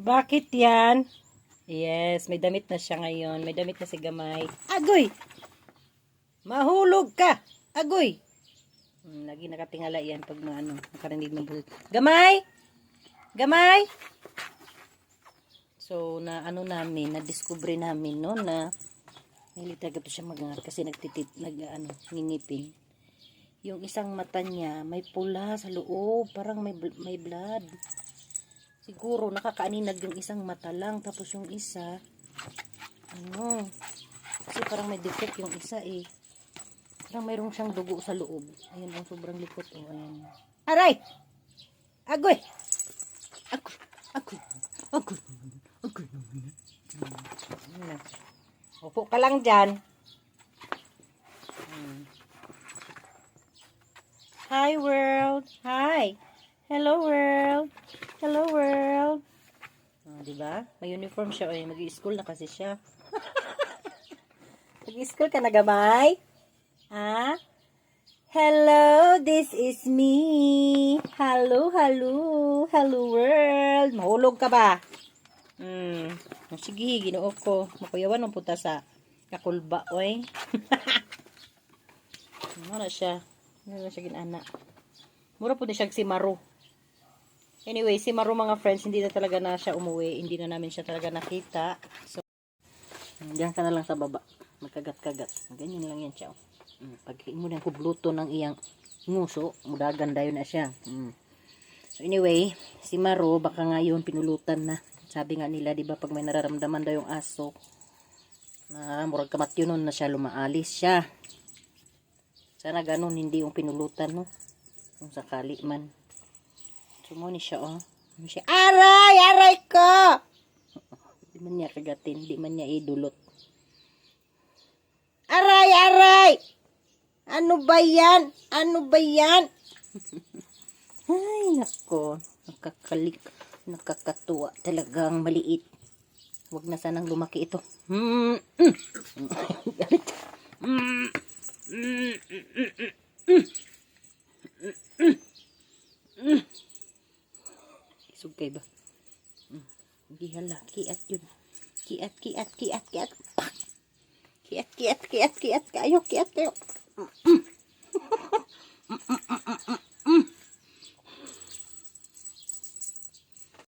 Bakit yan? Yes, may damit na siya ngayon. May damit na si Gamay. Agoy! Mahulog ka! Agoy! Lagi nakatingala yan pag nakarinig ng bulit. Gamay! Gamay! So, na-discover namin, no, na hindi talaga siya mag-angat kasi ngingipin. Yung isang mata niya, may pula sa loob, parang may blood. Siguro, nakakaaninag yung isang mata lang, tapos yung isa, kasi parang may defect yung isa eh. Parang mayroong siyang dugo sa loob. Ayan, ang sobrang likot. Oh, ayan. Aray! Agoy! Agoy! Upo ka lang dyan. Hi world! Hi! Hello world! Hello world! Diba? May uniform siya. Mag-i-school na kasi siya. Mag-i-school ka na, Gamay? Ha? Hello, this is me. Hello, hello. Hello world. Mahulog ka ba? Sige, ginoo ko. Makuyawan ang punta sa kakulba, oy. Ano siya? Ano siya ginana? Mura po na siya si Maru. Anyway, si Maru mga friends, hindi na talaga na siya umuwi. Hindi na namin siya talaga nakita. So, diyan ka na lang sa baba. Magkagat-kagat. Ganyan lang yan siya. Pag mo na kubluto ng iyang nguso, mudagan dayon na siya. So anyway, si Maru, baka ngayon pinulutan na. Sabi nga nila, di ba, pag may nararamdaman daw yung aso, na murag kamatyonon na siya, lumaalis siya. Sana ganun, hindi yung pinulutan, no? Kung sakali man. Sumuni siya, oh. Siya, aray! Aray ko! Di man niya kagatin, di man niya idulot. Aray! Aray! Ano ba yan? Ano ba yan? Ay, nako. Nakakatuwa. Talagang maliit. Huwag na sanang lumaki ito. Sugkay ba? Hindi hala. Kiat yun. Kiat. Kiat kayo.